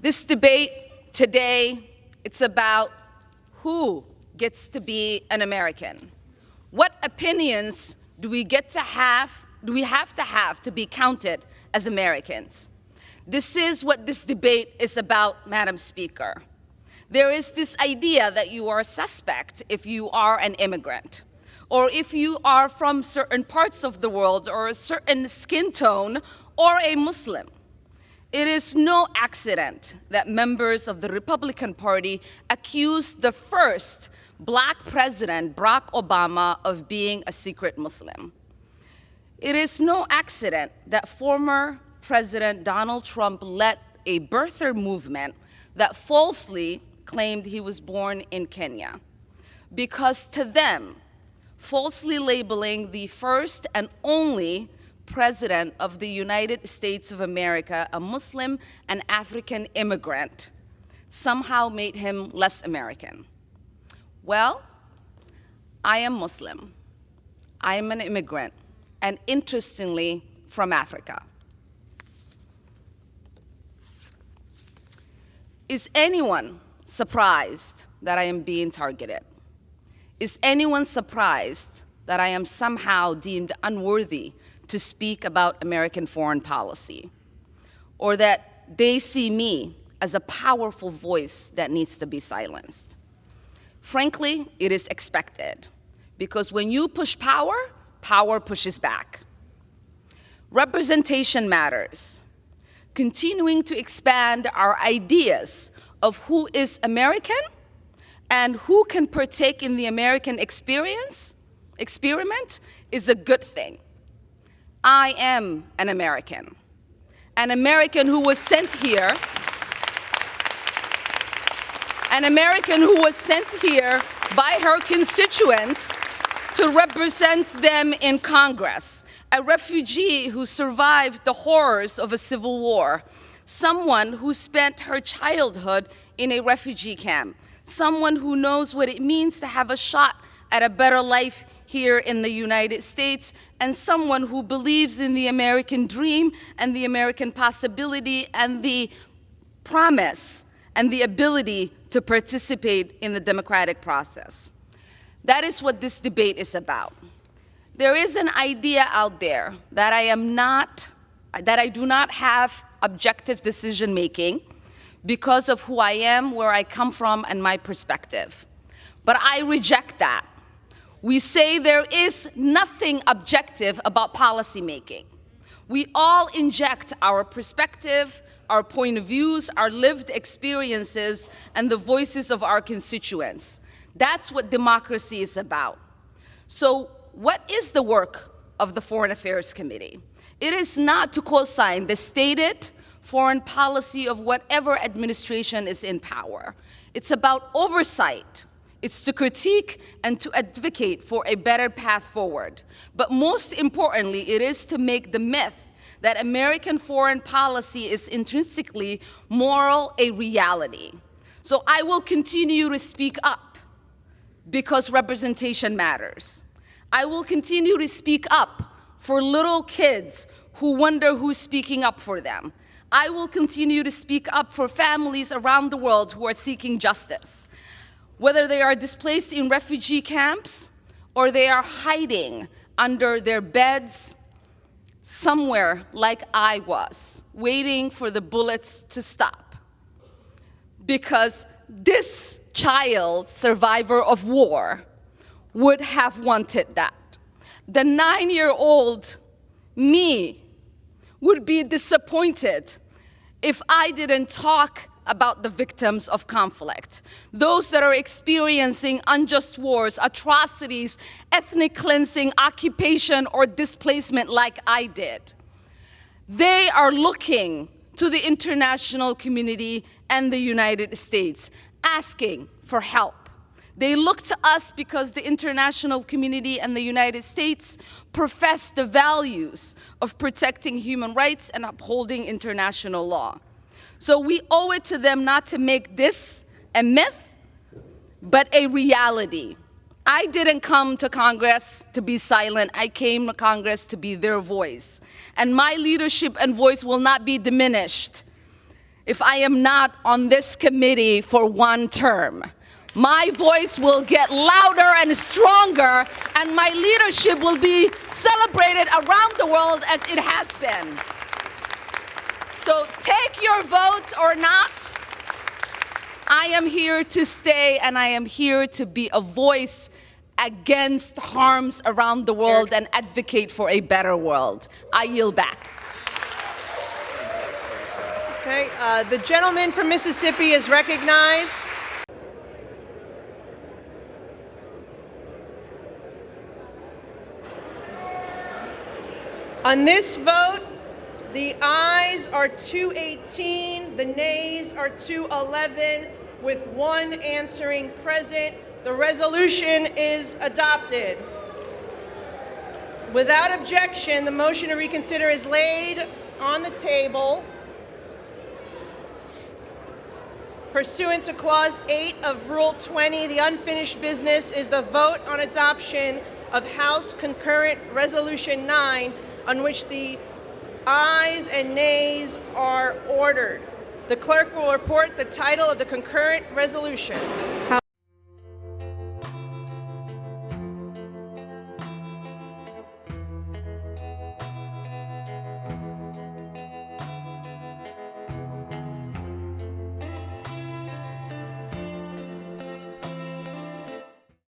This debate today, it's about who gets to be an American. What opinions do we have to be counted as Americans? This is what this debate is about, Madam Speaker. There is this idea that you are a suspect if you are an immigrant, or if you are from certain parts of the world, or a certain skin tone, or a Muslim. It is no accident that members of the Republican Party accused the first Black president, Barack Obama, of being a secret Muslim. It is no accident that former President Donald Trump led a birther movement that falsely claimed he was born in Kenya. Because to them, falsely labeling the first and only President of the United States of America a Muslim and African immigrant somehow made him less American. Well, I am Muslim. I am an immigrant, and interestingly, from Africa. Is anyone surprised that I am being targeted? Is anyone surprised that I am somehow deemed unworthy to speak about American foreign policy, or that they see me as a powerful voice that needs to be silenced? Frankly, it is expected, because when you push power, power pushes back. Representation matters. Continuing to expand our ideas of who is American and who can partake in the American experiment is a good thing. I am an American who was sent here, by her constituents to represent them in Congress, a refugee who survived the horrors of a civil war, someone who spent her childhood in a refugee camp, someone who knows what it means to have a shot at a better life here in the United States, and someone who believes in the American dream and the American possibility and the promise and the ability to participate in the democratic process. That is what this debate is about. There is an idea out there that I do not have objective decision-making because of who I am, where I come from, and my perspective. But I reject that. We say there is nothing objective about policymaking. We all inject our perspective, our point of views, our lived experiences, and the voices of our constituents. That's what democracy is about. So what is the work of the Foreign Affairs Committee? It is not to co-sign the stated foreign policy of whatever administration is in power. It's about oversight. It's to critique and to advocate for a better path forward. But most importantly, it is to make the myth that American foreign policy is intrinsically moral a reality. So I will continue to speak up because representation matters. I will continue to speak up for little kids who wonder who's speaking up for them. I will continue to speak up for families around the world who are seeking justice, whether they are displaced in refugee camps or they are hiding under their beds somewhere like I was, waiting for the bullets to stop. Because this child, survivor of war, would have wanted that. The 9-year-old me would be disappointed if I didn't talk about the victims of conflict, those that are experiencing unjust wars, atrocities, ethnic cleansing, occupation, or displacement like I did. They are looking to the international community and the United States, asking for help. They look to us because the international community and the United States profess the values of protecting human rights and upholding international law. So we owe it to them not to make this a myth, but a reality. I didn't come to Congress to be silent. I came to Congress to be their voice. And my leadership and voice will not be diminished if I am not on this committee for one term. My voice will get louder and stronger, and my leadership will be celebrated around the world as it has been. So take your vote or not. I am here to stay, and I am here to be a voice against harms around the world and advocate for a better world. I yield back. Okay, the gentleman from Mississippi is recognized. On this vote, the ayes are 218, the nays are 211, with one answering present. The resolution is adopted. Without objection, the motion to reconsider is laid on the table. Pursuant to Clause 8 of Rule 20, the unfinished business is the vote on adoption of House Concurrent Resolution 9, on which the ayes and nays are ordered. The clerk will report the title of the concurrent resolution.